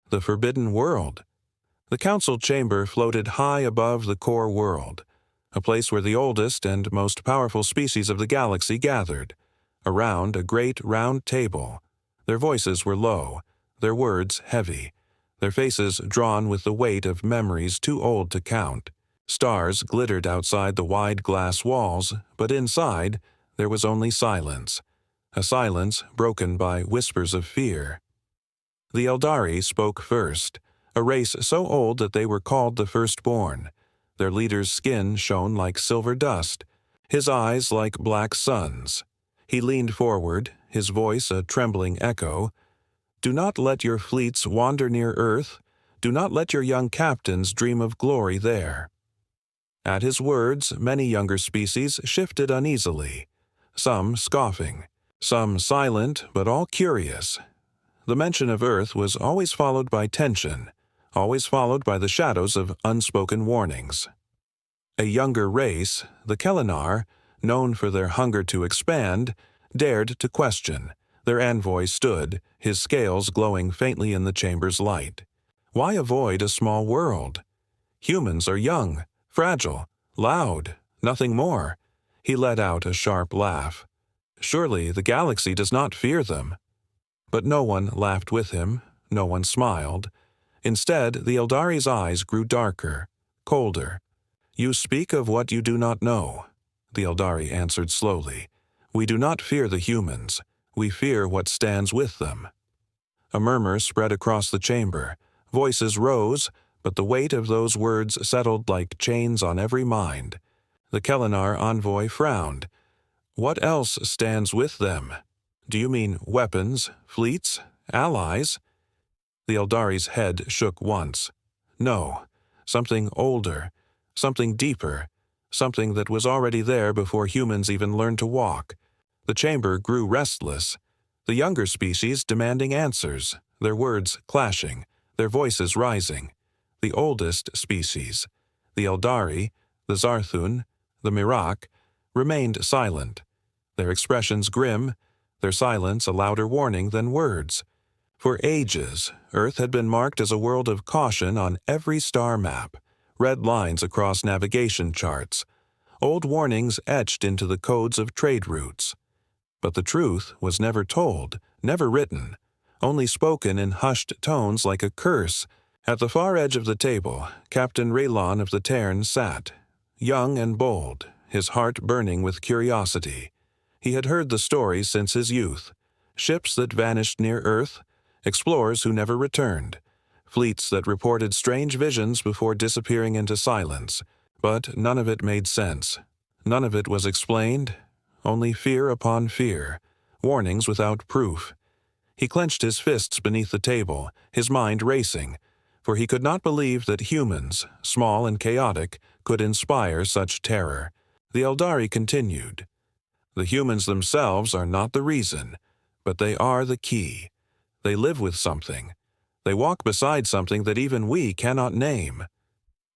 The forbidden world. The council chamber floated high above the core world, a place where the oldest and most powerful species of the galaxy gathered, around a great round table. Their voices were low, their words heavy, their faces drawn with the weight of memories too old to count. Stars glittered outside the wide glass walls, but inside there was only silence, a silence broken by whispers of fear. The Eldari spoke first, a race so old that they were called the Firstborn. Their leader's skin shone like silver dust, his eyes like black suns. He leaned forward, his voice a trembling echo. "Do not let your fleets wander near Earth. Do not let your young captains dream of glory there." At his words, many younger species shifted uneasily, some scoffing, some silent but all curious. The mention of Earth was always followed by tension, always followed by the shadows of unspoken warnings. A younger race, the Kellinar, known for their hunger to expand, dared to question. Their envoy stood, his scales glowing faintly in the chamber's light. Why avoid a small world? Humans are young, fragile, loud, nothing more. He let out a sharp laugh. Surely the galaxy does not fear them. But no one laughed with him, no one smiled. Instead, the Eldari's eyes grew darker, colder. "You speak of what you do not know," the Eldari answered slowly. "We do not fear the humans. We fear what stands with them." A murmur spread across the chamber. Voices rose, but the weight of those words settled like chains on every mind. The Kellinar envoy frowned. "What else stands with them? Do you mean weapons, fleets, allies?" The Eldari's head shook once. "No, something older, something deeper, something that was already there before humans even learned to walk." The chamber grew restless, the younger species demanding answers, their words clashing, their voices rising. The oldest species, the Eldari, the Zarthun, the Mirak, remained silent, their expressions grim, their silence a louder warning than words. For ages, Earth had been marked as a world of caution on every star map, red lines across navigation charts, old warnings etched into the codes of trade routes. But the truth was never told, never written, only spoken in hushed tones like a curse. At the far edge of the table, Captain Raylon of the Terran sat, young and bold, his heart burning with curiosity. He had heard the stories since his youth, ships that vanished near Earth, explorers who never returned, fleets that reported strange visions before disappearing into silence. But none of it made sense. None of it was explained, only fear upon fear, warnings without proof. He clenched his fists beneath the table, his mind racing, for he could not believe that humans, small and chaotic, could inspire such terror. The Eldari continued. "The humans themselves are not the reason, but they are the key. They live with something. They walk beside something that even we cannot name."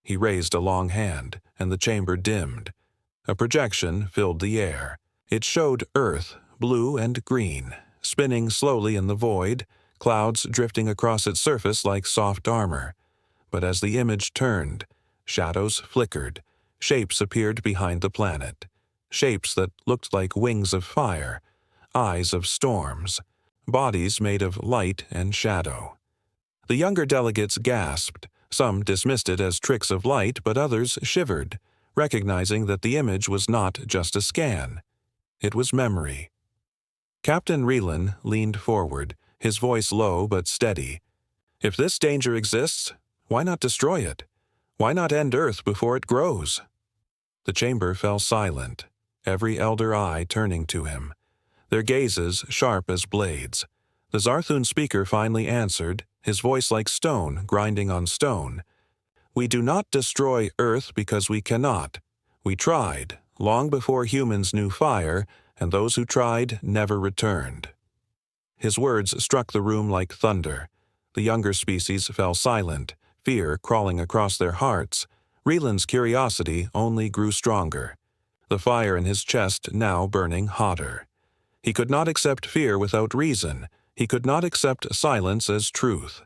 He raised a long hand, and the chamber dimmed. A projection filled the air. It showed Earth, blue and green, spinning slowly in the void, clouds drifting across its surface like soft armor. But as the image turned, shadows flickered, shapes appeared behind the planet, shapes that looked like wings of fire, eyes of storms, bodies made of light and shadow. The younger delegates gasped. Some dismissed it as tricks of light, but others shivered, recognizing that the image was not just a scan. It was memory. Captain Relan leaned forward, his voice low but steady. "If this danger exists, why not destroy it? Why not end Earth before it grows?" The chamber fell silent, every elder eye turning to him, their gazes sharp as blades. The Zarthun speaker finally answered, his voice like stone grinding on stone. "We do not destroy Earth because we cannot. We tried, long before humans knew fire, and those who tried never returned." His words struck the room like thunder. The younger species fell silent, fear crawling across their hearts. Relan's curiosity only grew stronger, the fire in his chest now burning hotter. He could not accept fear without reason. He could not accept silence as truth.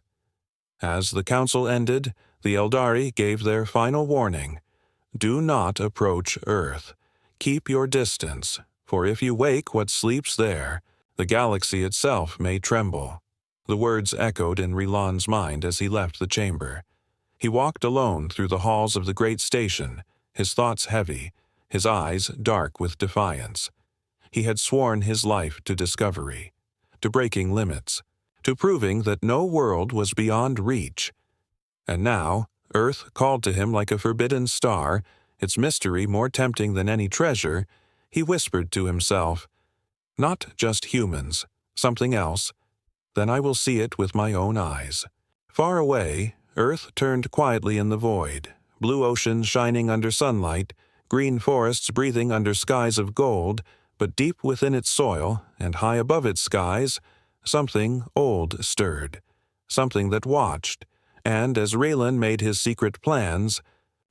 As the council ended, the Eldari gave their final warning. Do not approach Earth. Keep your distance, for if you wake what sleeps there, the galaxy itself may tremble. The words echoed in Rilan's mind as he left the chamber. He walked alone through the halls of the great station, his thoughts heavy, his eyes dark with defiance. He had sworn his life to discovery, to breaking limits, to proving that no world was beyond reach. And now, Earth called to him like a forbidden star, its mystery more tempting than any treasure. He whispered to himself, "Not just humans, something else. Then I will see it with my own eyes." Far away, Earth turned quietly in the void, blue oceans shining under sunlight, green forests breathing under skies of gold, but deep within its soil, and high above its skies, something old stirred, something that watched, and as Raylan made his secret plans,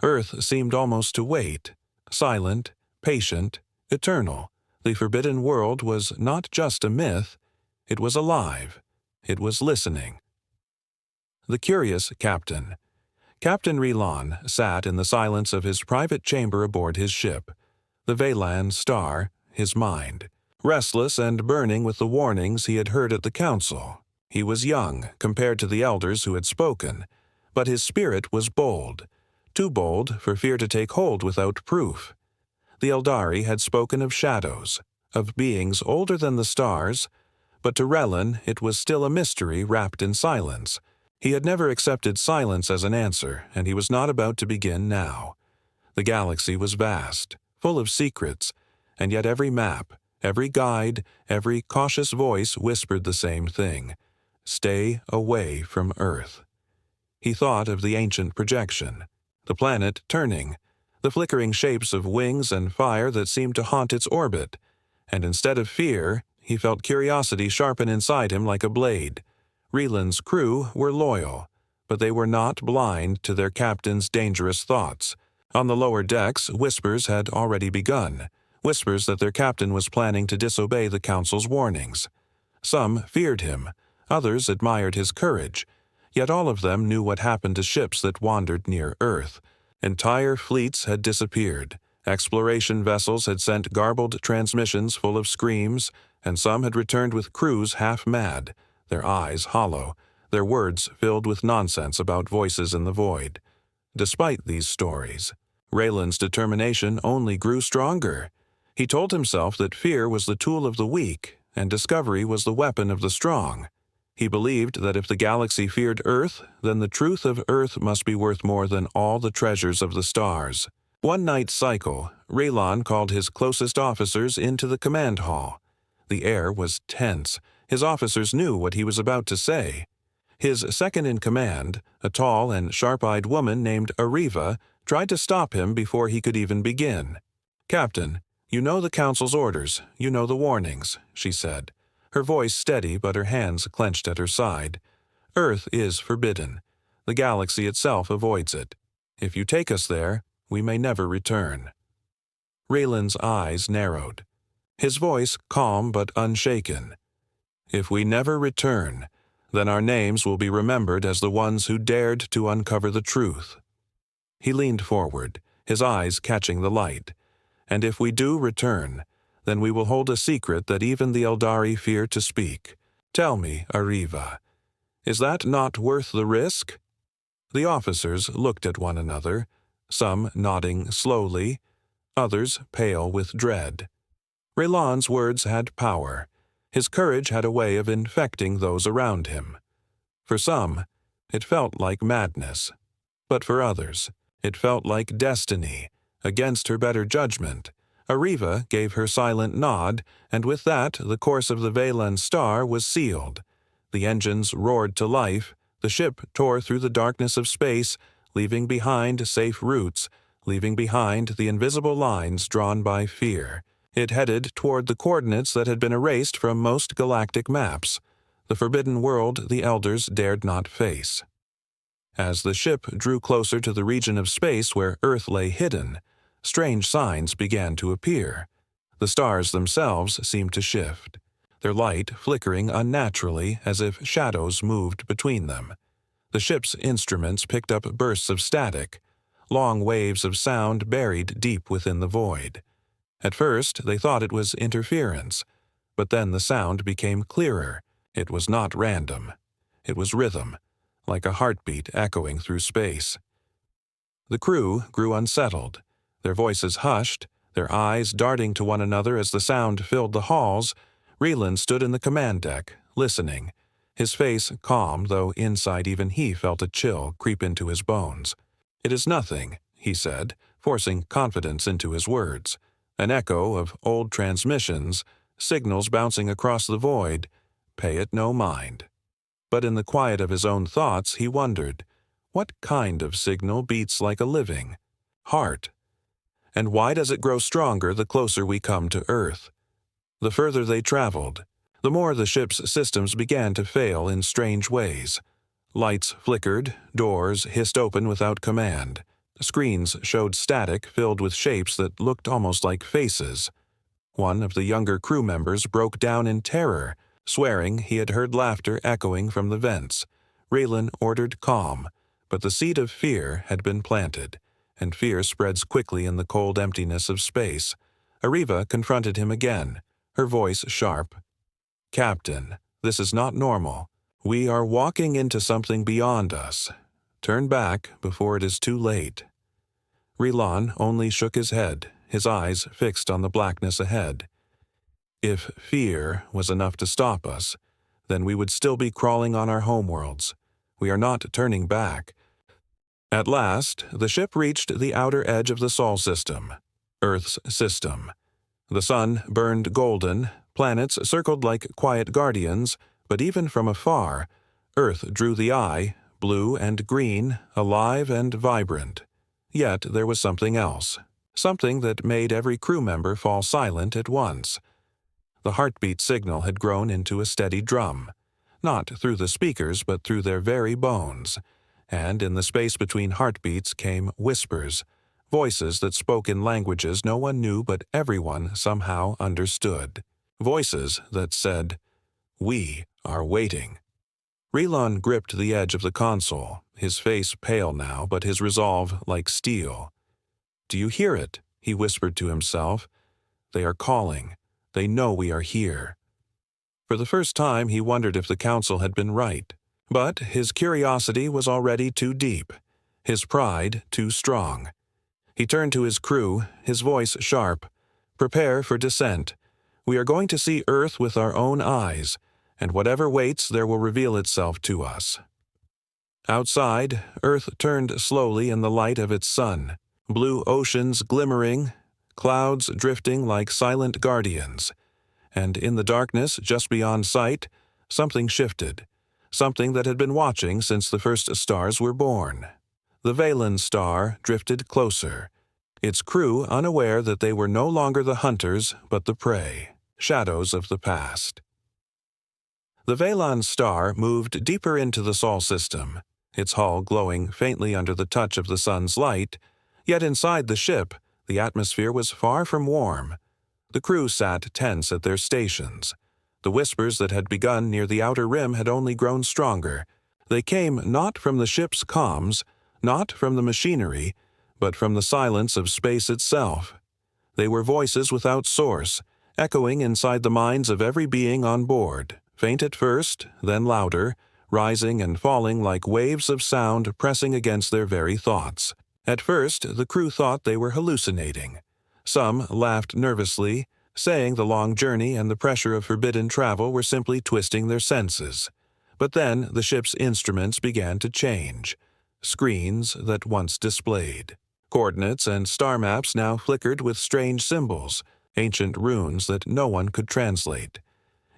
Earth seemed almost to wait, silent, patient, eternal. The forbidden world was not just a myth, it was alive, it was listening. The curious captain. Captain Raylan sat in the silence of his private chamber aboard his ship, the Veylan Star, his mind, restless and burning with the warnings he had heard at the council. He was young compared to the elders who had spoken, but his spirit was bold, too bold for fear to take hold without proof. The Eldari had spoken of shadows, of beings older than the stars, but to Raylan it was still a mystery wrapped in silence. He had never accepted silence as an answer, and he was not about to begin now. The galaxy was vast, full of secrets, and yet every map, every guide, every cautious voice whispered the same thing: stay away from Earth. He thought of the ancient projection, the planet turning, the flickering shapes of wings and fire that seemed to haunt its orbit, and instead of fear, he felt curiosity sharpen inside him like a blade. Raylan's crew were loyal, but they were not blind to their captain's dangerous thoughts. On the lower decks, whispers had already begun, whispers that their captain was planning to disobey the council's warnings. Some feared him, others admired his courage, yet all of them knew what happened to ships that wandered near Earth. Entire fleets had disappeared, exploration vessels had sent garbled transmissions full of screams, and some had returned with crews half-mad, their eyes hollow, their words filled with nonsense about voices in the void. Despite these stories, Raylan's determination only grew stronger. He told himself that fear was the tool of the weak, and discovery was the weapon of the strong. He believed that if the galaxy feared Earth, then the truth of Earth must be worth more than all the treasures of the stars. One night's cycle, Raylan called his closest officers into the command hall. The air was tense. His officers knew what he was about to say. His second-in-command, a tall and sharp-eyed woman named Ariva, tried to stop him before he could even begin. "Captain, you know the council's orders, you know the warnings," she said, her voice steady but her hands clenched at her side. "Earth is forbidden. The galaxy itself avoids it. If you take us there, we may never return." Raylan's eyes narrowed, his voice calm but unshaken. "If we never return, then our names will be remembered as the ones who dared to uncover the truth." He leaned forward, his eyes catching the light. "And if we do return, then we will hold a secret that even the Eldari fear to speak. Tell me, Ariva, is that not worth the risk?" The officers looked at one another, some nodding slowly, others pale with dread. Raylan's words had power. His courage had a way of infecting those around him. For some, it felt like madness. But for others, it felt like destiny, against her better judgment. Ariva gave her silent nod, and with that the course of the Veylan Star was sealed. The engines roared to life, the ship tore through the darkness of space, leaving behind safe routes, leaving behind the invisible lines drawn by fear. It headed toward the coordinates that had been erased from most galactic maps, the forbidden world the elders dared not face. As the ship drew closer to the region of space where Earth lay hidden, strange signs began to appear. The stars themselves seemed to shift, their light flickering unnaturally as if shadows moved between them. The ship's instruments picked up bursts of static, long waves of sound buried deep within the void. At first, they thought it was interference, but then the sound became clearer. It was not random. It was rhythm, like a heartbeat echoing through space. The crew grew unsettled, their voices hushed, their eyes darting to one another as the sound filled the halls. Reland stood in the command deck, listening, his face calm, though inside even he felt a chill creep into his bones. "It is nothing," he said, forcing confidence into his words. "An echo of old transmissions, signals bouncing across the void. Pay it no mind." But in the quiet of his own thoughts, he wondered, what kind of signal beats like a living heart? And why does it grow stronger the closer we come to Earth? The further they traveled, the more the ship's systems began to fail in strange ways. Lights flickered, doors hissed open without command. Screens showed static filled with shapes that looked almost like faces. One of the younger crew members broke down in terror, swearing he had heard laughter echoing from the vents. Raylan ordered calm, but the seed of fear had been planted, and fear spreads quickly in the cold emptiness of space. Ariva confronted him again, her voice sharp. "Captain, this is not normal. We are walking into something beyond us. Turn back before it is too late." Raylan only shook his head, his eyes fixed on the blackness ahead. "If fear was enough to stop us, then we would still be crawling on our homeworlds. We are not turning back." At last, the ship reached the outer edge of the Sol system, Earth's system. The sun burned golden, planets circled like quiet guardians, but even from afar, Earth drew the eye, blue and green, alive and vibrant. Yet there was something else, something that made every crew member fall silent at once. The heartbeat signal had grown into a steady drum, not through the speakers but through their very bones, and in the space between heartbeats came whispers, voices that spoke in languages no one knew but everyone somehow understood. Voices that said, "We are waiting." Raylan gripped the edge of the console, his face pale now, but his resolve like steel. "Do you hear it?" he whispered to himself. "They are calling. They know we are here." For the first time he wondered if the council had been right. But his curiosity was already too deep, his pride too strong. He turned to his crew, his voice sharp. "Prepare for descent. We are going to see Earth with our own eyes, and whatever waits there will reveal itself to us." Outside, Earth turned slowly in the light of its sun, blue oceans glimmering, clouds drifting like silent guardians. And in the darkness just beyond sight, something shifted, something that had been watching since the first stars were born. The Valen star drifted closer, its crew unaware that they were no longer the hunters but the prey, shadows of the past. The Valen star moved deeper into the Sol system, its hull glowing faintly under the touch of the sun's light, yet inside the ship, the atmosphere was far from warm. The crew sat tense at their stations. The whispers that had begun near the outer rim had only grown stronger. They came not from the ship's comms, not from the machinery, but from the silence of space itself. They were voices without source, echoing inside the minds of every being on board, faint at first, then louder, rising and falling like waves of sound pressing against their very thoughts. At first, the crew thought they were hallucinating. Some laughed nervously, saying the long journey and the pressure of forbidden travel were simply twisting their senses. But then the ship's instruments began to change. Screens that once displayed coordinates and star maps now flickered with strange symbols, ancient runes that no one could translate.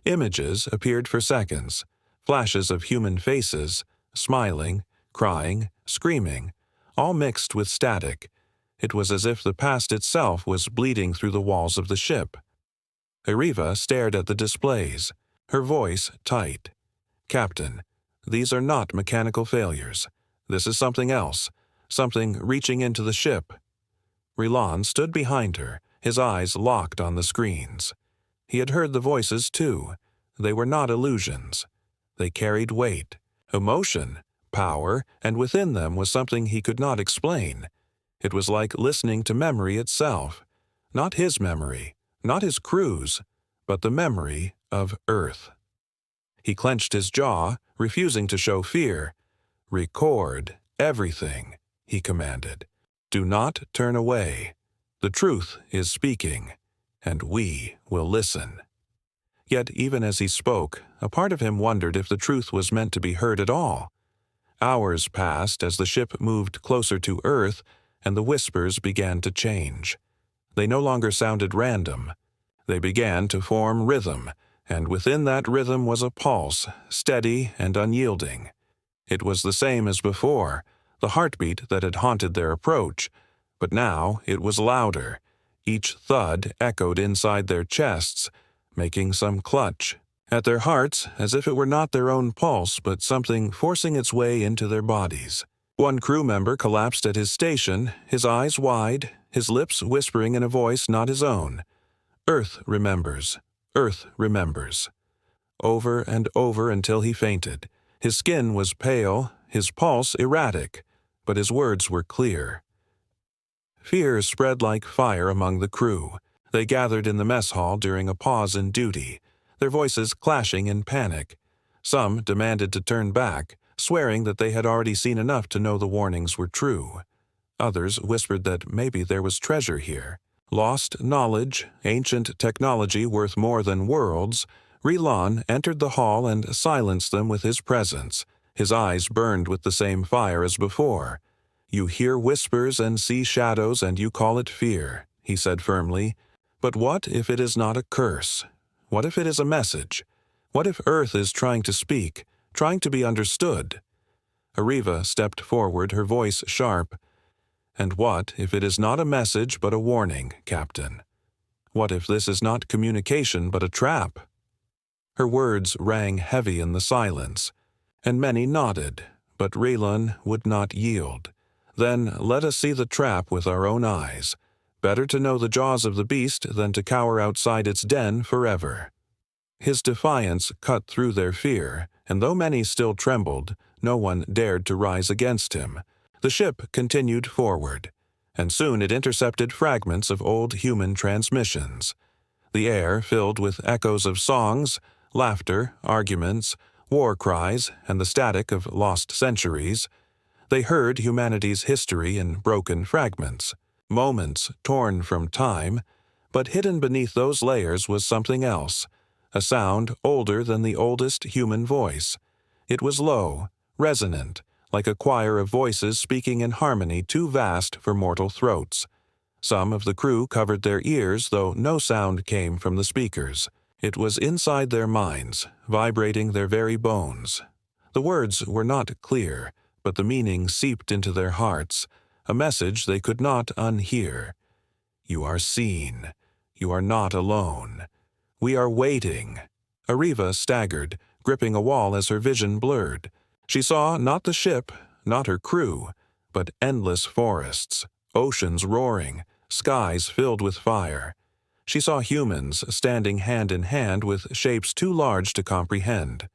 Images appeared for seconds, flashes of human faces, smiling, crying, screaming, all mixed with static. It was as if the past itself was bleeding through the walls of the ship. Ariva stared at the displays, her voice tight. "Captain, these are not mechanical failures. This is something else, something reaching into the ship." Raylan stood behind her, his eyes locked on the screens. He had heard the voices too. They were not illusions. They carried weight, emotion, power, and within them was something he could not explain. It was like listening to memory itself. Not his memory, not his crew's, but the memory of Earth. He clenched his jaw, refusing to show fear. "Record everything," he commanded. "Do not turn away. The truth is speaking, and we will listen." Yet even as he spoke, a part of him wondered if the truth was meant to be heard at all. Hours passed as the ship moved closer to Earth, and the whispers began to change. They no longer sounded random. They began to form rhythm, and within that rhythm was a pulse, steady and unyielding. It was the same as before, the heartbeat that had haunted their approach, but now it was louder. Each thud echoed inside their chests, making some clutch at their hearts as if it were not their own pulse but something forcing its way into their bodies. One crew member collapsed at his station, his eyes wide, his lips whispering in a voice not his own. "Earth remembers. Earth remembers." Over and over until he fainted. His skin was pale, his pulse erratic, but his words were clear. Fear spread like fire among the crew. They gathered in the mess hall during a pause in duty, their voices clashing in panic. Some demanded to turn back, swearing that they had already seen enough to know the warnings were true. Others whispered that maybe there was treasure here. Lost knowledge, ancient technology worth more than worlds. Rilan entered the hall and silenced them with his presence. His eyes burned with the same fire as before. "You hear whispers and see shadows and you call it fear," he said firmly. "But what if it is not a curse? What if it is a message? What if Earth is trying to speak, trying to be understood?" Ariva stepped forward, her voice sharp. "And what if it is not a message but a warning, Captain? What if this is not communication but a trap?" Her words rang heavy in the silence, and many nodded, but Rilan would not yield. "Then let us see the trap with our own eyes. Better to know the jaws of the beast than to cower outside its den forever." His defiance cut through their fear, and though many still trembled, no one dared to rise against him. The ship continued forward, and soon it intercepted fragments of old human transmissions. The air filled with echoes of songs, laughter, arguments, war cries, and the static of lost centuries. They heard humanity's history in broken fragments, moments torn from time, but hidden beneath those layers was something else, a sound older than the oldest human voice. It was low, resonant, like a choir of voices speaking in harmony too vast for mortal throats. Some of the crew covered their ears, though no sound came from the speakers. It was inside their minds, vibrating their very bones. The words were not clear, but the meaning seeped into their hearts, a message they could not unhear. "You are seen. You are not alone. We are waiting." Ariva staggered, gripping a wall as her vision blurred. She saw not the ship, not her crew, but endless forests, oceans roaring, skies filled with fire. She saw humans standing hand in hand with shapes too large to comprehend,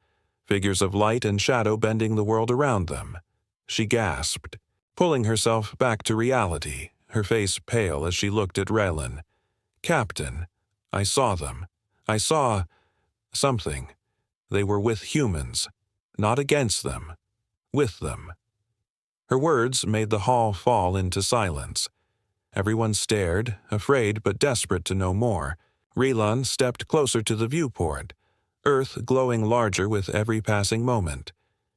figures of light and shadow bending the world around them. She gasped, pulling herself back to reality, her face pale as she looked at Raylan. "Captain, I saw them. I saw something. They were with humans, not against them, with them." Her words made the hall fall into silence. Everyone stared, afraid but desperate to know more. Rilan stepped closer to the viewport, Earth glowing larger with every passing moment.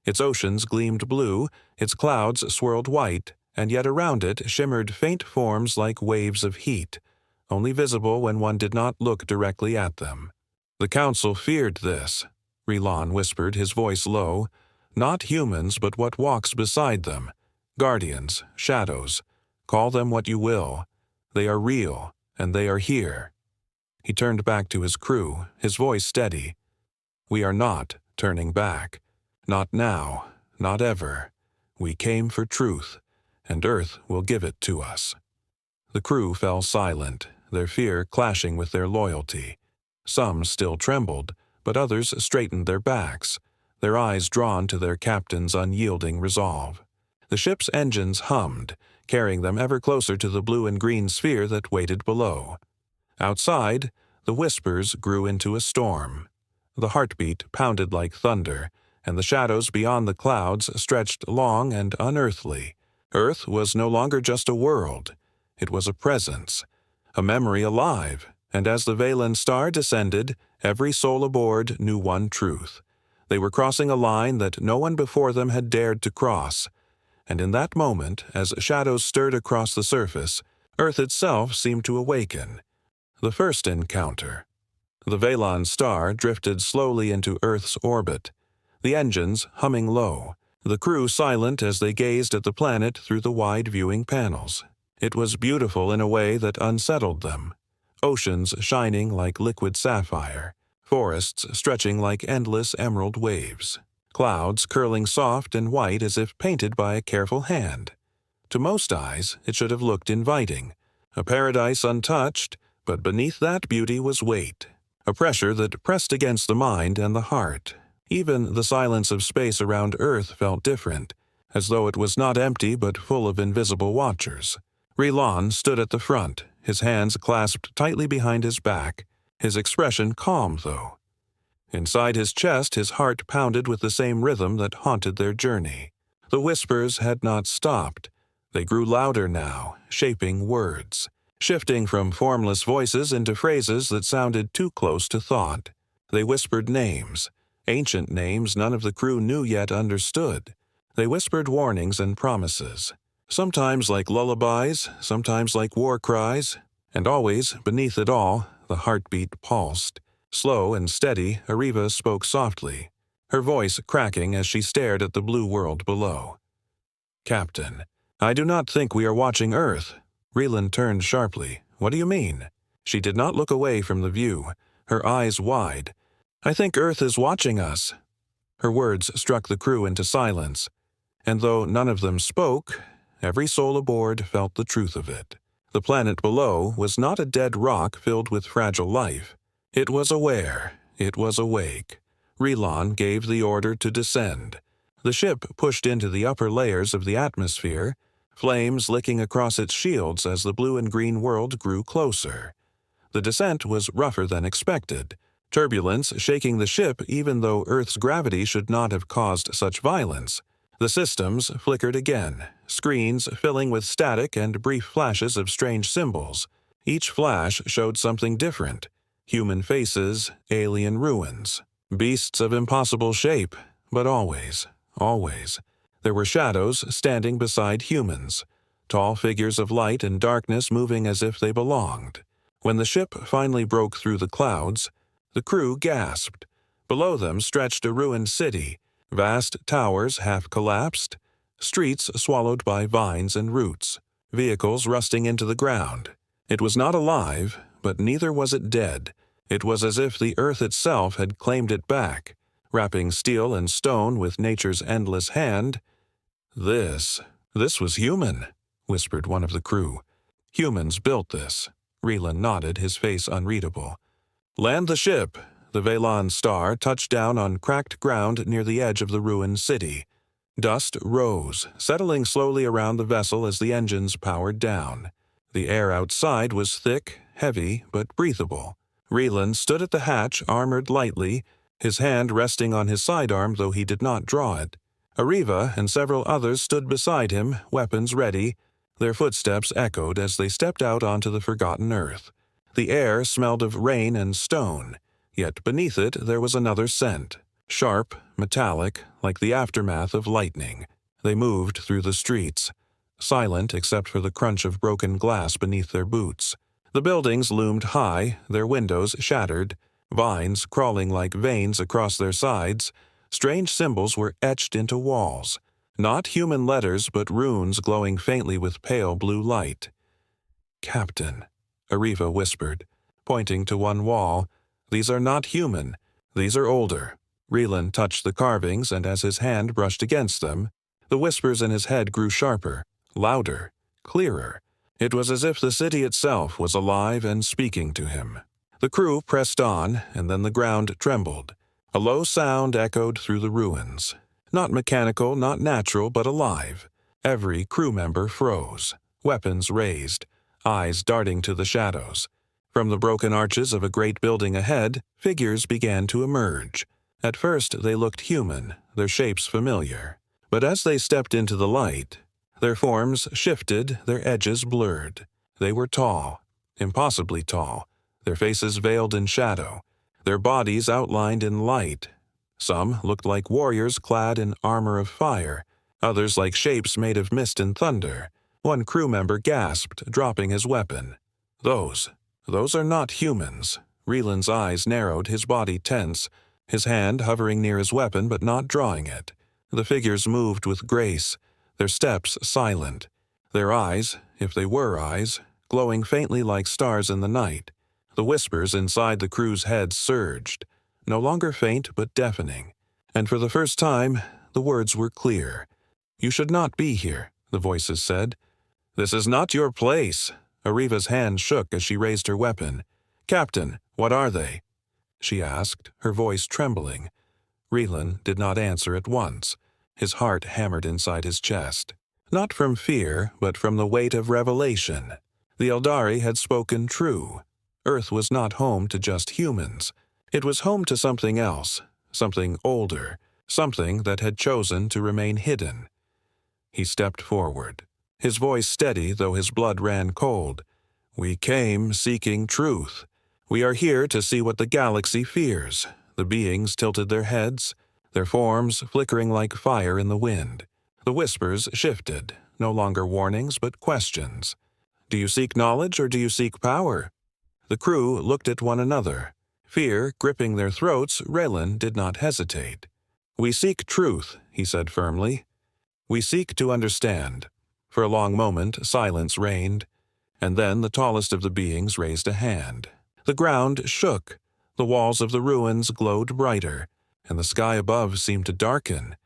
Its oceans gleamed blue, its clouds swirled white, and yet around it shimmered faint forms like waves of heat, only visible when one did not look directly at them. "The Council feared this," Rilan whispered, his voice low. "Not humans, but what walks beside them. Guardians, shadows. Call them what you will. They are real, and they are here." He turned back to his crew, his voice steady. "We are not turning back. Not now, not ever. We came for truth, and Earth will give it to us." The crew fell silent, their fear clashing with their loyalty. Some still trembled, but others straightened their backs. their eyes drawn to their captain's unyielding resolve. The ship's engines hummed, carrying them ever closer to the blue and green sphere that waited below. Outside, the whispers grew into a storm. The heartbeat pounded like thunder, and the shadows beyond the clouds stretched long and unearthly. Earth was no longer just a world. It was a presence, a memory alive, and as the Valen star descended, every soul aboard knew one truth. They were crossing a line that no one before them had dared to cross, and in that moment, as shadows stirred across the surface, Earth itself seemed to awaken. The first encounter. The Valen star drifted slowly into Earth's orbit, the engines humming low, the crew silent as they gazed at the planet through the wide viewing panels. It was beautiful in a way that unsettled them. Oceans shining like liquid sapphire, forests stretching like endless emerald waves, clouds curling soft and white as if painted by a careful hand. To most eyes, it should have looked inviting, a paradise untouched, but beneath that beauty was weight, a pressure that pressed against the mind and the heart. Even the silence of space around Earth felt different, as though it was not empty but full of invisible watchers. Rilan stood at the front, his hands clasped tightly behind his back, his expression calm though. Inside his chest, his heart pounded with the same rhythm that haunted their journey. The whispers had not stopped. They grew louder now, shaping words, shifting from formless voices into phrases that sounded too close to thought. They whispered names, ancient names none of the crew knew yet understood. They whispered warnings and promises, sometimes like lullabies, sometimes like war cries, and always, beneath it all, the heartbeat pulsed. Slow and steady, Ariva spoke softly, her voice cracking as she stared at the blue world below. "Captain, I do not think we are watching Earth." Rilan turned sharply. "What do you mean?" She did not look away from the view, her eyes wide. "I think Earth is watching us." Her words struck the crew into silence, and though none of them spoke, every soul aboard felt the truth of it. The planet below was not a dead rock filled with fragile life. It was aware, it was awake. Rilan gave the order to descend. The ship pushed into the upper layers of the atmosphere, flames licking across its shields as the blue and green world grew closer. The descent was rougher than expected, turbulence shaking the ship even though Earth's gravity should not have caused such violence. The systems flickered again, screens filling with static and brief flashes of strange symbols. Each flash showed something different. Human faces, alien ruins, beasts of impossible shape, but always, there were shadows standing beside humans, tall figures of light and darkness moving as if they belonged. When the ship finally broke through the clouds, the crew gasped. Below them stretched a ruined city, vast towers half collapsed, streets swallowed by vines and roots, vehicles rusting into the ground. It was not alive, but neither was it dead. It was as if the earth itself had claimed it back, wrapping steel and stone with nature's endless hand. This was human," whispered one of the crew. "Humans built this." Rilan nodded, his face unreadable. "Land the ship." The Valen star touched down on cracked ground near the edge of the ruined city. Dust rose, settling slowly around the vessel as the engines powered down. The air outside was thick, heavy, but breathable. Rilan stood at the hatch, armored lightly, his hand resting on his sidearm though he did not draw it. Ariva and several others stood beside him, weapons ready. Their footsteps echoed as they stepped out onto the forgotten earth. The air smelled of rain and stone, yet beneath it there was another scent, sharp, metallic, like the aftermath of lightning. They moved through the streets, silent except for the crunch of broken glass beneath their boots. The buildings loomed high, their windows shattered, vines crawling like veins across their sides. Strange symbols were etched into walls, not human letters but runes glowing faintly with pale blue light. "Captain," Ariva whispered, pointing to one wall. "These are not human. These are older." Rilan touched the carvings, and as his hand brushed against them, the whispers in his head grew sharper, louder, clearer. It was as if the city itself was alive and speaking to him. The crew pressed on, and then the ground trembled. A low sound echoed through the ruins. Not mechanical, not natural, but alive. Every crew member froze, weapons raised, eyes darting to the shadows. From the broken arches of a great building ahead, figures began to emerge. At first they looked human, their shapes familiar. But as they stepped into the light, their forms shifted, their edges blurred. They were tall, impossibly tall, their faces veiled in shadow, their bodies outlined in light. Some looked like warriors clad in armor of fire, others like shapes made of mist and thunder. One crew member gasped, dropping his weapon. Those are not humans. Reland's eyes narrowed, his body tense, his hand hovering near his weapon but not drawing it. The figures moved with grace, their steps silent, their eyes, if they were eyes, glowing faintly like stars in the night. The whispers inside the crew's heads surged, no longer faint but deafening, and for the first time the words were clear. "You should not be here," the voices said. "This is not your place." Ariva's hand shook as she raised her weapon. "Captain, what are they?" she asked, her voice trembling. Reland did not answer at once. His heart hammered inside his chest. Not from fear, but from the weight of revelation. The Eldari had spoken true. Earth was not home to just humans. It was home to something else, something older, something that had chosen to remain hidden. He stepped forward, his voice steady though his blood ran cold. "We came seeking truth. We are here to see what the galaxy fears." The beings tilted their heads, their forms flickering like fire in the wind. The whispers shifted, no longer warnings but questions. "Do you seek knowledge or do you seek power?" The crew looked at one another. Fear gripping their throats, Reland did not hesitate. "We seek truth," he said firmly. "We seek to understand." For a long moment, silence reigned, and then the tallest of the beings raised a hand. The ground shook, the walls of the ruins glowed brighter, and the sky above seemed to darken.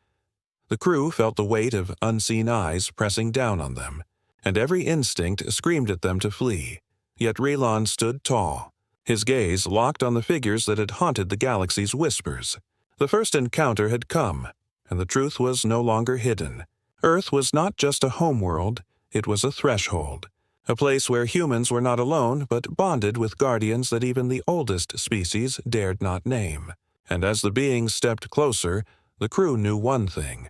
The crew felt the weight of unseen eyes pressing down on them, and every instinct screamed at them to flee. Yet Reland stood tall, his gaze locked on the figures that had haunted the galaxy's whispers. The first encounter had come, and the truth was no longer hidden. Earth was not just a homeworld, it was a threshold, a place where humans were not alone but bonded with guardians that even the oldest species dared not name. And as the beings stepped closer, the crew knew one thing: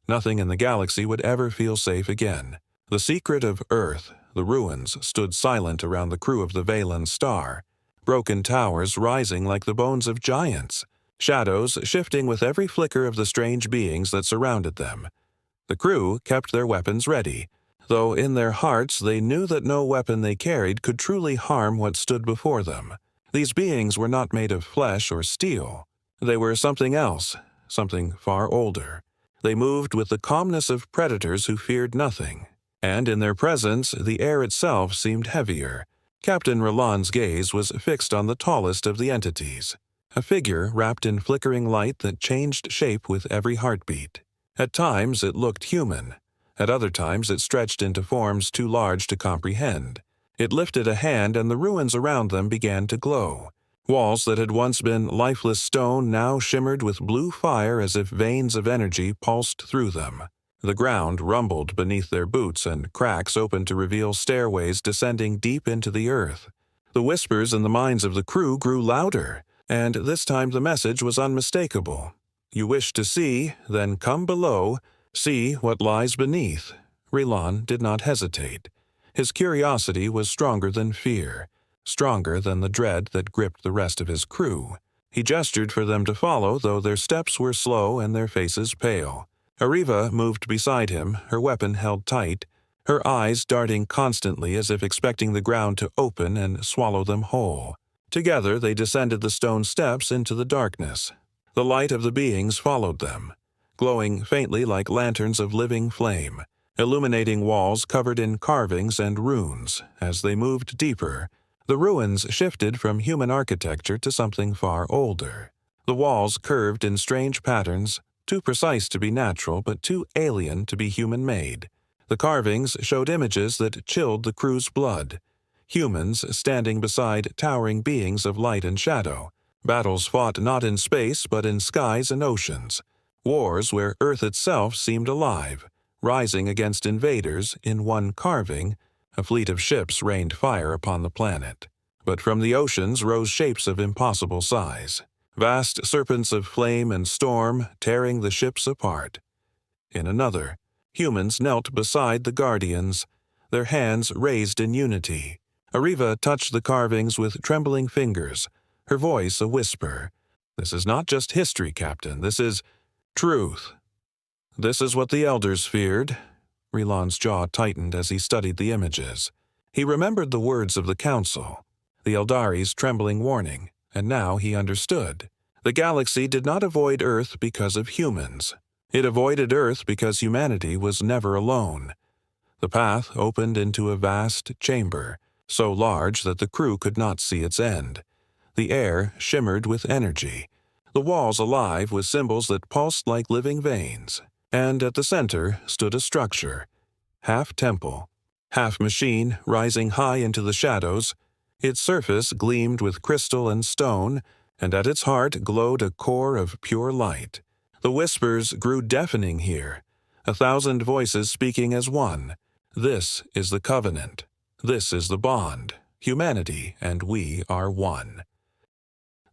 nothing in the galaxy would ever feel safe again. The secret of Earth, the ruins, stood silent around the crew of the Valen Star, broken towers rising like the bones of giants, shadows shifting with every flicker of the strange beings that surrounded them. The crew kept their weapons ready, though in their hearts they knew that no weapon they carried could truly harm what stood before them. These beings were not made of flesh or steel. They were something else, something far older. They moved with the calmness of predators who feared nothing, and in their presence the air itself seemed heavier. Captain Roland's gaze was fixed on the tallest of the entities, a figure wrapped in flickering light that changed shape with every heartbeat. At times it looked human. At other times it stretched into forms too large to comprehend. It lifted a hand and the ruins around them began to glow. Walls that had once been lifeless stone now shimmered with blue fire as if veins of energy pulsed through them. The ground rumbled beneath their boots and cracks opened to reveal stairways descending deep into the earth. The whispers in the minds of the crew grew louder, and this time the message was unmistakable. "You wish to see, then come below. See what lies beneath." Reland did not hesitate. His curiosity was stronger than fear, stronger than the dread that gripped the rest of his crew. He gestured for them to follow, though their steps were slow and their faces pale. Ariva moved beside him, her weapon held tight, her eyes darting constantly as if expecting the ground to open and swallow them whole. Together they descended the stone steps into the darkness. The light of the beings followed them, glowing faintly like lanterns of living flame, illuminating walls covered in carvings and runes. As they moved deeper, the ruins shifted from human architecture to something far older. The walls curved in strange patterns, too precise to be natural but too alien to be human-made. The carvings showed images that chilled the crew's blood. Humans standing beside towering beings of light and shadow, Battles fought not in space but in skies and oceans. Wars where Earth itself seemed alive, rising against invaders in one carving. A fleet of ships rained fire upon the planet. But from the oceans rose shapes of impossible size, vast serpents of flame and storm tearing the ships apart. In another, humans knelt beside the guardians, their hands raised in unity. Arriva touched the carvings with trembling fingers, her voice a whisper. "This is not just history, Captain. This is truth." "This is what the elders feared." Rilan's jaw tightened as he studied the images. He remembered the words of the council, the Eldari's trembling warning, and now he understood. The galaxy did not avoid Earth because of humans. It avoided Earth because humanity was never alone. The path opened into a vast chamber, so large that the crew could not see its end. The air shimmered with energy, the walls alive with symbols that pulsed like living veins. And at the center stood a structure, half temple, half machine, rising high into the shadows. Its surface gleamed with crystal and stone, and at its heart glowed a core of pure light. The whispers grew deafening here, 1,000 voices speaking as one. This is the covenant. This is the bond. Humanity and we are one.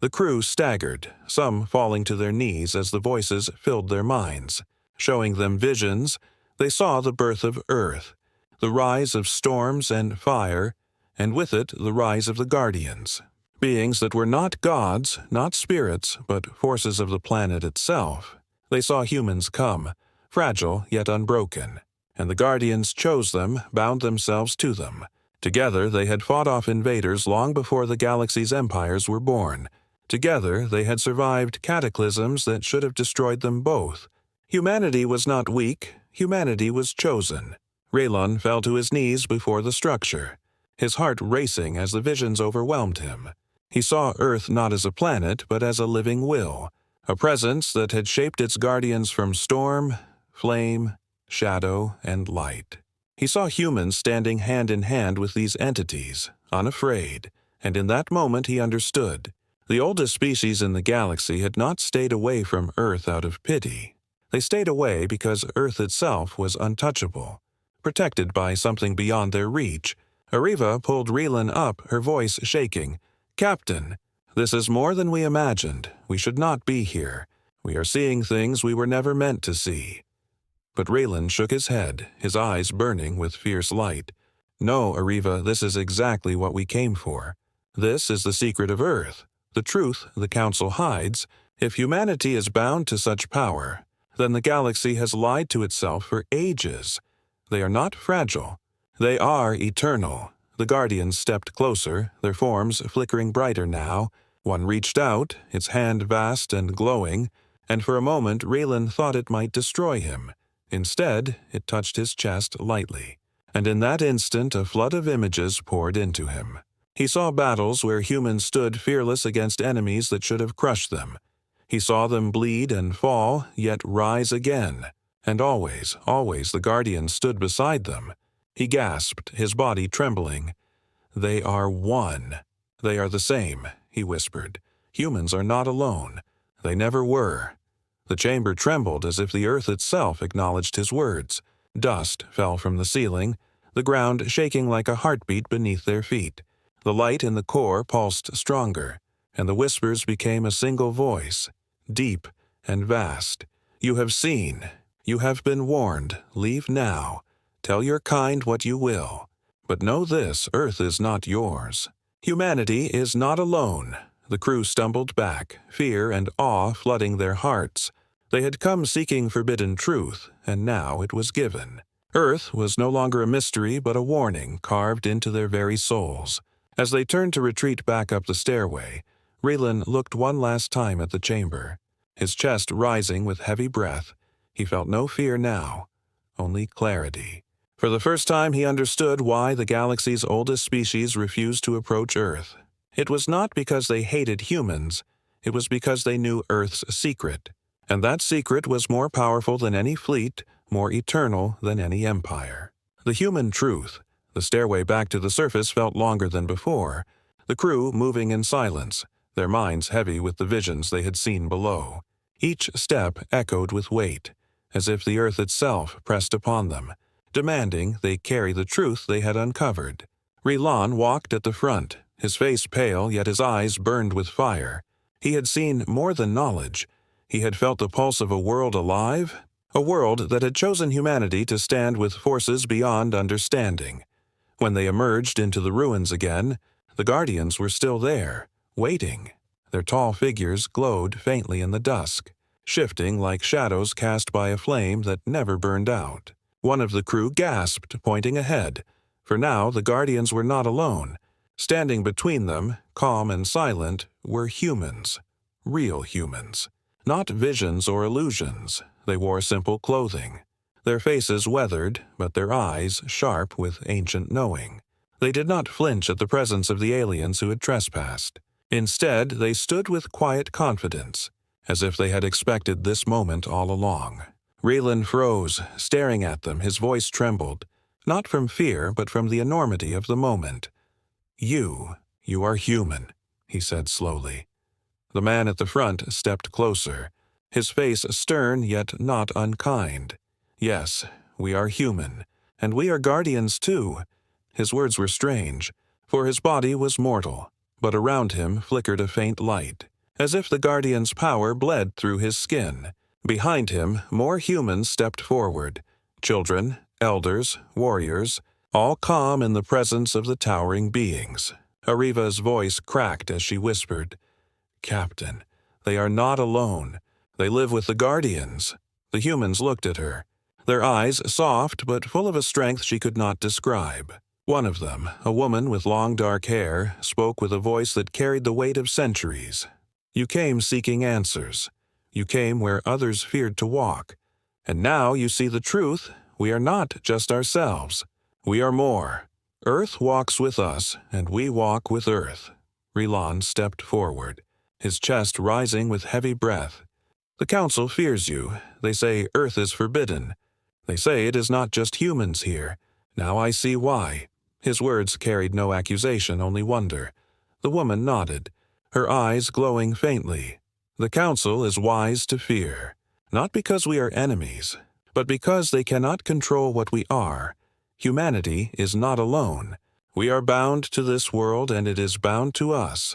The crew staggered, some falling to their knees as the voices filled their minds. Showing them visions, they saw the birth of Earth, the rise of storms and fire, and with it the rise of the Guardians, beings that were not gods, not spirits, but forces of the planet itself. They saw humans come, fragile yet unbroken, and the Guardians chose them, bound themselves to them. Together they had fought off invaders long before the galaxy's empires were born. Together they had survived cataclysms that should have destroyed them both. Humanity was not weak, humanity was chosen. Raylan fell to his knees before the structure, his heart racing as the visions overwhelmed him. He saw Earth not as a planet, but as a living will, a presence that had shaped its guardians from storm, flame, shadow, and light. He saw humans standing hand in hand with these entities, unafraid, and in that moment he understood. The oldest species in the galaxy had not stayed away from Earth out of pity. They stayed away because Earth itself was untouchable, protected by something beyond their reach. Arriva pulled Raylan up, her voice shaking. "Captain, this is more than we imagined. We should not be here. We are seeing things we were never meant to see." But Raylan shook his head, his eyes burning with fierce light. "No, Arriva, this is exactly what we came for. This is the secret of Earth, the truth the Council hides. If humanity is bound to such power, then the galaxy has lied to itself for ages. They are not fragile. They are eternal." The Guardians stepped closer, their forms flickering brighter now. One reached out, its hand vast and glowing, and for a moment Raylan thought it might destroy him. Instead, it touched his chest lightly, and in that instant a flood of images poured into him. He saw battles where humans stood fearless against enemies that should have crushed them. He saw them bleed and fall, yet rise again. And always, always the Guardians stood beside them. He gasped, his body trembling. "They are one. They are the same," he whispered. "Humans are not alone. They never were." The chamber trembled as if the Earth itself acknowledged his words. Dust fell from the ceiling, the ground shaking like a heartbeat beneath their feet. The light in the core pulsed stronger, and the whispers became a single voice, deep and vast. "You have seen. You have been warned. Leave now. Tell your kind what you will. But know this, Earth is not yours. Humanity is not alone." The crew stumbled back, fear and awe flooding their hearts. They had come seeking forbidden truth, and now it was given. Earth was no longer a mystery but a warning carved into their very souls. As they turned to retreat back up the stairway, Raylan looked one last time at the chamber, his chest rising with heavy breath. He felt no fear now, only clarity. For the first time he understood why the galaxy's oldest species refused to approach Earth. It was not because they hated humans, it was because they knew Earth's secret. And that secret was more powerful than any fleet, more eternal than any empire. The human truth. The stairway back to the surface felt longer than before, the crew moving in silence, their minds heavy with the visions they had seen below. Each step echoed with weight, as if the earth itself pressed upon them, demanding they carry the truth they had uncovered. Rilan walked at the front, his face pale, yet his eyes burned with fire. He had seen more than knowledge. He had felt the pulse of a world alive, a world that had chosen humanity to stand with forces beyond understanding. When they emerged into the ruins again, the Guardians were still there, waiting. Their tall figures glowed faintly in the dusk, shifting like shadows cast by a flame that never burned out. One of the crew gasped, pointing ahead, for now the Guardians were not alone. Standing between them, calm and silent, were humans. Real humans. Not visions or illusions. They wore simple clothing. Their faces weathered, but their eyes sharp with ancient knowing. They did not flinch at the presence of the aliens who had trespassed. Instead, they stood with quiet confidence, as if they had expected this moment all along. Rilan froze, staring at them. His voice trembled, not from fear, but from the enormity of the moment. You are human," he said slowly. The man at the front stepped closer, his face stern yet not unkind. "Yes, we are human, and we are guardians too." His words were strange, for his body was mortal, but around him flickered a faint light, as if the guardian's power bled through his skin. Behind him, more humans stepped forward, children, elders, warriors, all calm in the presence of the towering beings. Ariva's voice cracked as she whispered, "Captain, they are not alone. They live with the Guardians." The humans looked at her, their eyes soft but full of a strength she could not describe. One of them, a woman with long dark hair, spoke with a voice that carried the weight of centuries. "You came seeking answers. You came where others feared to walk. And now you see the truth. We are not just ourselves. We are more. Earth walks with us, and we walk with Earth." Rilan stepped forward, his chest rising with heavy breath. "The Council fears you. They say Earth is forbidden. They say it is not just humans here. Now I see why." His words carried no accusation, only wonder. The woman nodded, her eyes glowing faintly. "The Council is wise to fear, not because we are enemies, but because they cannot control what we are. Humanity is not alone. We are bound to this world, and it is bound to us.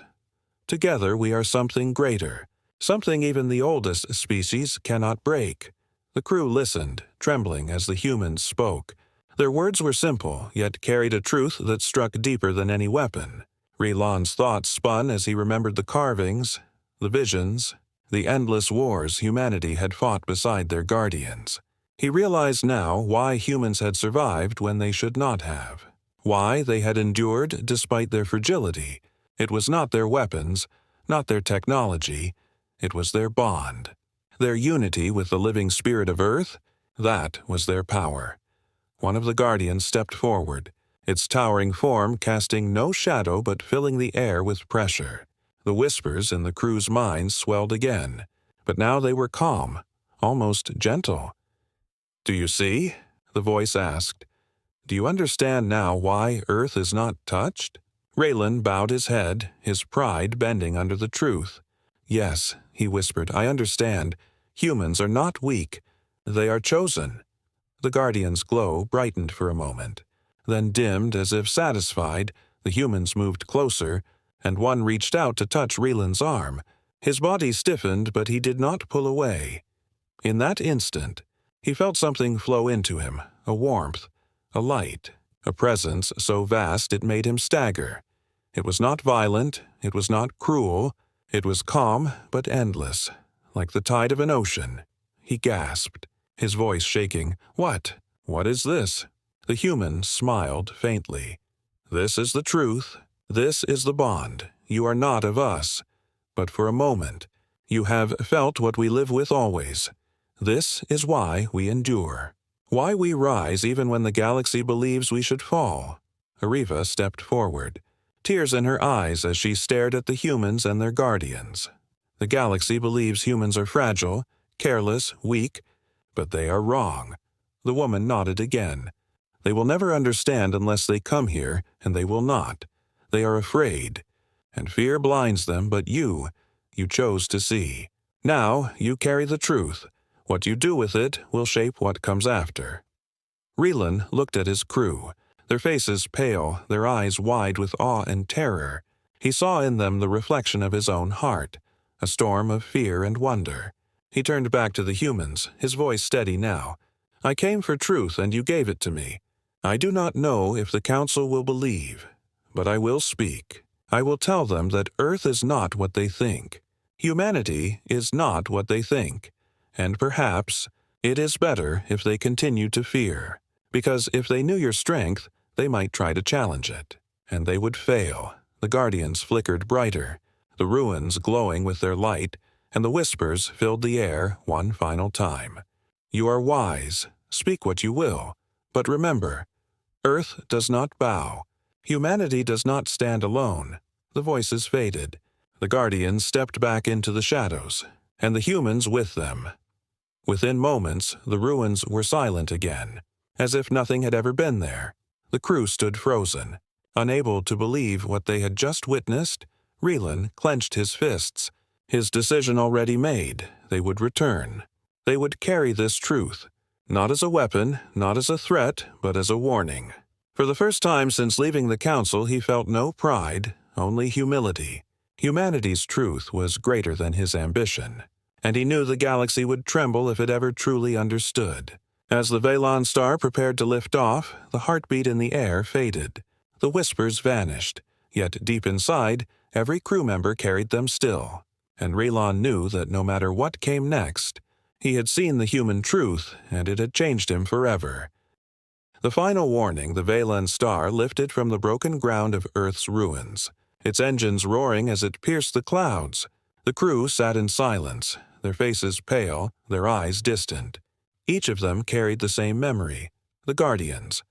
Together we are something greater, something even the oldest species cannot break." The crew listened, trembling as the humans spoke. Their words were simple, yet carried a truth that struck deeper than any weapon. Rilan's thoughts spun as he remembered the carvings, the visions, the endless wars humanity had fought beside their guardians. He realized now why humans had survived when they should not have, why they had endured despite their fragility. It was not their weapons, not their technology, it was their bond. Their unity with the living spirit of Earth, that was their power. One of the guardians stepped forward, its towering form casting no shadow but filling the air with pressure. The whispers in the crew's minds swelled again, but now they were calm, almost gentle. "Do you see?" the voice asked. "Do you understand now why Earth is not touched?" Rilan bowed his head, his pride bending under the truth. "Yes," he whispered, "I understand. Humans are not weak. They are chosen." The Guardian's glow brightened for a moment, then dimmed as if satisfied. The humans moved closer, and one reached out to touch Rilan's arm. His body stiffened, but he did not pull away. In that instant, he felt something flow into him, a warmth, a light, a presence so vast it made him stagger. It was not violent, it was not cruel, it was calm but endless, like the tide of an ocean. He gasped, his voice shaking. "What? What is this?" The human smiled faintly. "This is the truth. This is the bond. You are not of us. But for a moment, you have felt what we live with always. This is why we endure. Why we rise even when the galaxy believes we should fall." Ariva stepped forward, tears in her eyes as she stared at the humans and their guardians. "The galaxy believes humans are fragile, careless, weak, but they are wrong." The woman nodded again. "They will never understand unless they come here, and they will not. They are afraid. and fear blinds them, but you chose to see. Now you carry the truth. What you do with it will shape what comes after." Relan looked at his crew, their faces pale, their eyes wide with awe and terror. He saw in them the reflection of his own heart, a storm of fear and wonder. He turned back to the humans, his voice steady now. "I came for truth, and you gave it to me. I do not know if the Council will believe, but I will speak. I will tell them that Earth is not what they think. Humanity is not what they think, and perhaps it is better if they continue to fear, because if they knew your strength, they might try to challenge it, and they would fail." The guardians flickered brighter, the ruins glowing with their light, and the whispers filled the air one final time. "You are wise. Speak what you will. But remember, Earth does not bow. Humanity does not stand alone." The voices faded. The guardians stepped back into the shadows, and the humans with them. Within moments, the ruins were silent again, as if nothing had ever been there. The crew stood frozen, unable to believe what they had just witnessed. Relan clenched his fists. His decision already made. They would return. They would carry this truth, not as a weapon, not as a threat, but as a warning. For the first time since leaving the Council, he felt no pride, only humility. Humanity's truth was greater than his ambition, and he knew the galaxy would tremble if it ever truly understood. As the Valon star prepared to lift off, the heartbeat in the air faded. The whispers vanished, yet deep inside, every crew member carried them still. And Relan knew that no matter what came next, he had seen the human truth, and it had changed him forever. The final warning, the Valon star lifted from the broken ground of Earth's ruins, its engines roaring as it pierced the clouds. The crew sat in silence, their faces pale, their eyes distant. Each of them carried the same memory, the guardians,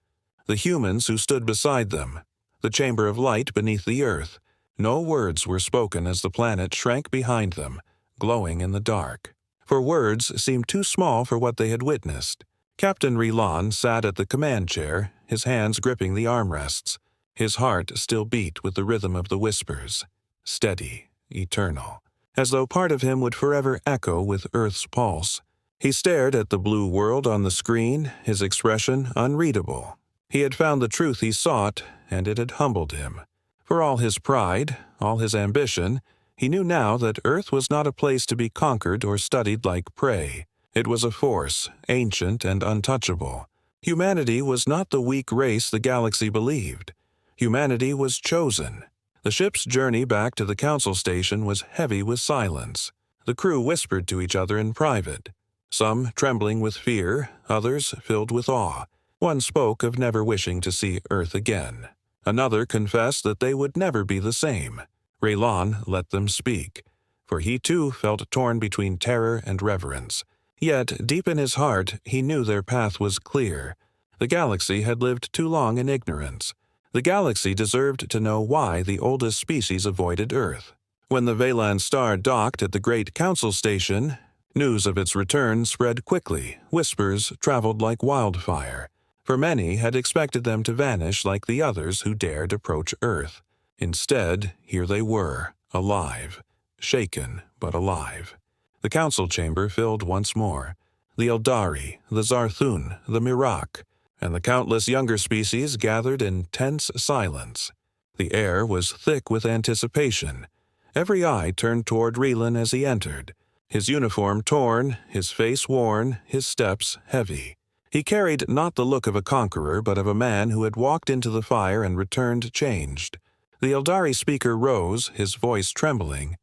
the humans who stood beside them, the chamber of light beneath the Earth. No words were spoken as the planet shrank behind them, glowing in the dark. For words seemed too small for what they had witnessed. Captain Relan sat at the command chair, his hands gripping the armrests. His heart still beat with the rhythm of the whispers, steady, eternal, as though part of him would forever echo with Earth's pulse. He stared at the blue world on the screen, his expression unreadable. He had found the truth he sought, and it had humbled him. For all his pride, all his ambition, he knew now that Earth was not a place to be conquered or studied like prey. It was a force, ancient and untouchable. Humanity was not the weak race the galaxy believed. Humanity was chosen. The ship's journey back to the Council station was heavy with silence. The crew whispered to each other in private, some trembling with fear, others filled with awe. One spoke of never wishing to see Earth again. Another confessed that they would never be the same. Relan let them speak, for he too felt torn between terror and reverence. Yet, deep in his heart, he knew their path was clear. The galaxy had lived too long in ignorance. The galaxy deserved to know why the oldest species avoided Earth. When the Valon star docked at the Great Council Station, news of its return spread quickly. Whispers traveled like wildfire, for many had expected them to vanish like the others who dared approach Earth. Instead, here they were, alive, shaken but alive. The council chamber filled once more. The Eldari, the Zarthun, the Mirak, and the countless younger species gathered in tense silence. The air was thick with anticipation. Every eye turned toward Relan as he entered, his uniform torn, his face worn, his steps heavy. He carried not the look of a conqueror, but of a man who had walked into the fire and returned changed. The Eldari speaker rose, his voice trembling.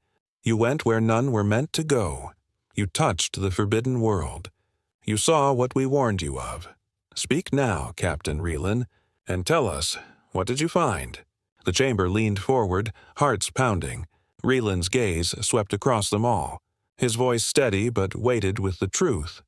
"You went where none were meant to go. You touched the forbidden world. You saw what we warned you of. Speak now, Captain Relan, and tell us, what did you find?" The chamber leaned forward, hearts pounding. Relan's gaze swept across them all, his voice steady but weighted with the truth.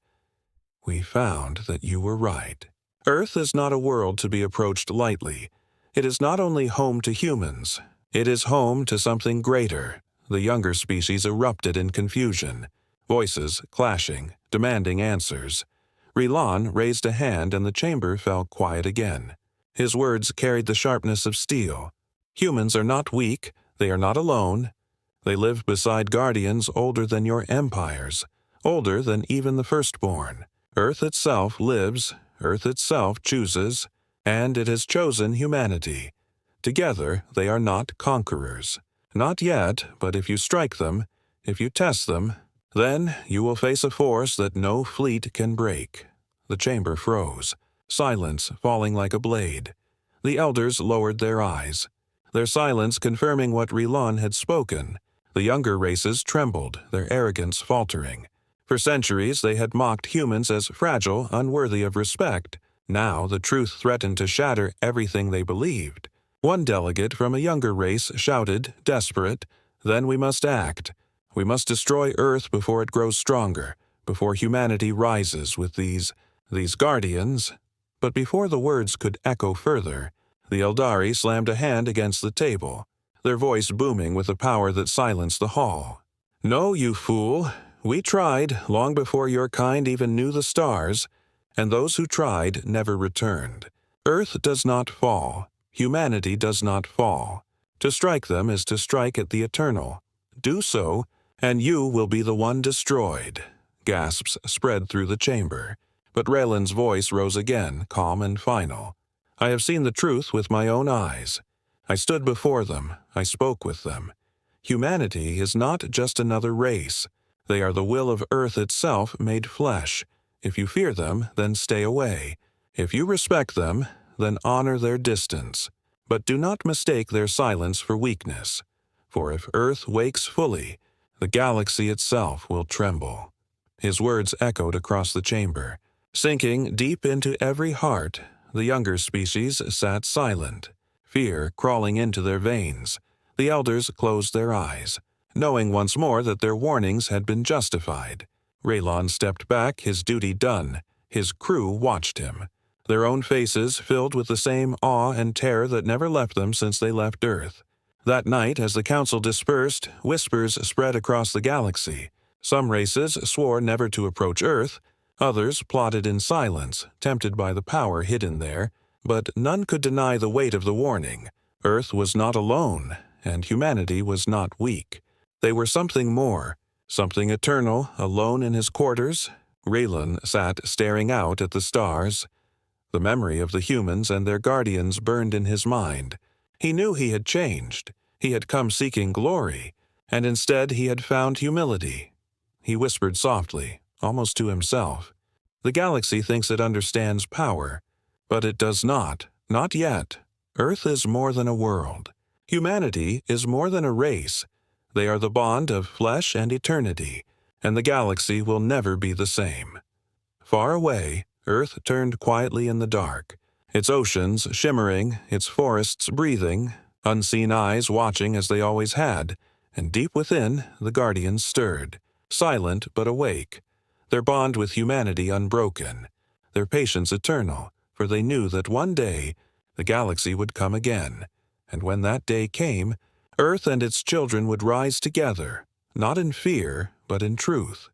"We found that you were right. Earth is not a world to be approached lightly. It is not only home to humans, it is home to something greater." The younger species erupted in confusion, voices clashing, demanding answers. Relan raised a hand and the chamber fell quiet again. His words carried the sharpness of steel. "Humans are not weak, They are not alone. They live beside guardians older than your empires, older than even the Firstborn. Earth itself lives, Earth itself chooses, and it has chosen humanity. Together they are not conquerors. Not yet, but if you strike them, if you test them, then you will face a force that no fleet can break. The chamber froze, silence falling like a blade. The elders lowered their eyes, their silence confirming what Rilon had spoken. The younger races trembled, their arrogance faltering. For centuries they had mocked humans as fragile, unworthy of respect. Now the truth threatened to shatter everything they believed. One delegate from a younger race shouted, desperate, "Then we must act. We must destroy Earth before it grows stronger, before humanity rises with these guardians." But before the words could echo further, the Eldari slammed a hand against the table, their voice booming with a power that silenced the hall. "No, you fool. We tried long before your kind even knew the stars, and those who tried never returned. Earth does not fall. Humanity does not fall. To strike them is to strike at the eternal. Do so, and you will be the one destroyed." Gasps spread through the chamber, but Raylan's voice rose again, calm and final. "I have seen the truth with my own eyes. I stood before them. I spoke with them. Humanity is not just another race. They are the will of Earth itself made flesh. If you fear them, then stay away. If you respect them, then honor their distance. But do not mistake their silence for weakness. For if Earth wakes fully, the galaxy itself will tremble." His words echoed across the chamber. Sinking deep into every heart, the younger species sat silent, fear crawling into their veins. The elders closed their eyes, knowing once more that their warnings had been justified. Raylon stepped back, his duty done. His crew watched him, their own faces filled with the same awe and terror that never left them since they left Earth. That night, as the council dispersed, whispers spread across the galaxy. Some races swore never to approach Earth, others plotted in silence, tempted by the power hidden there, but none could deny the weight of the warning. Earth was not alone, and humanity was not weak. They were something more, something eternal, alone in his quarters. Raylan sat staring out at the stars. The memory of the humans and their guardians burned in his mind. He knew he had changed. He had come seeking glory, and instead he had found humility. He whispered softly, almost to himself. "The galaxy thinks it understands power, but it does not yet. Earth is more than a world. Humanity is more than a race. They are the bond of flesh and eternity, and the galaxy will never be the same." Far away, Earth turned quietly in the dark, its oceans shimmering, its forests breathing, unseen eyes watching as they always had, and deep within, the guardians stirred, silent but awake, their bond with humanity unbroken, their patience eternal, for they knew that one day the galaxy would come again, and when that day came, Earth and its children would rise together, not in fear, but in truth.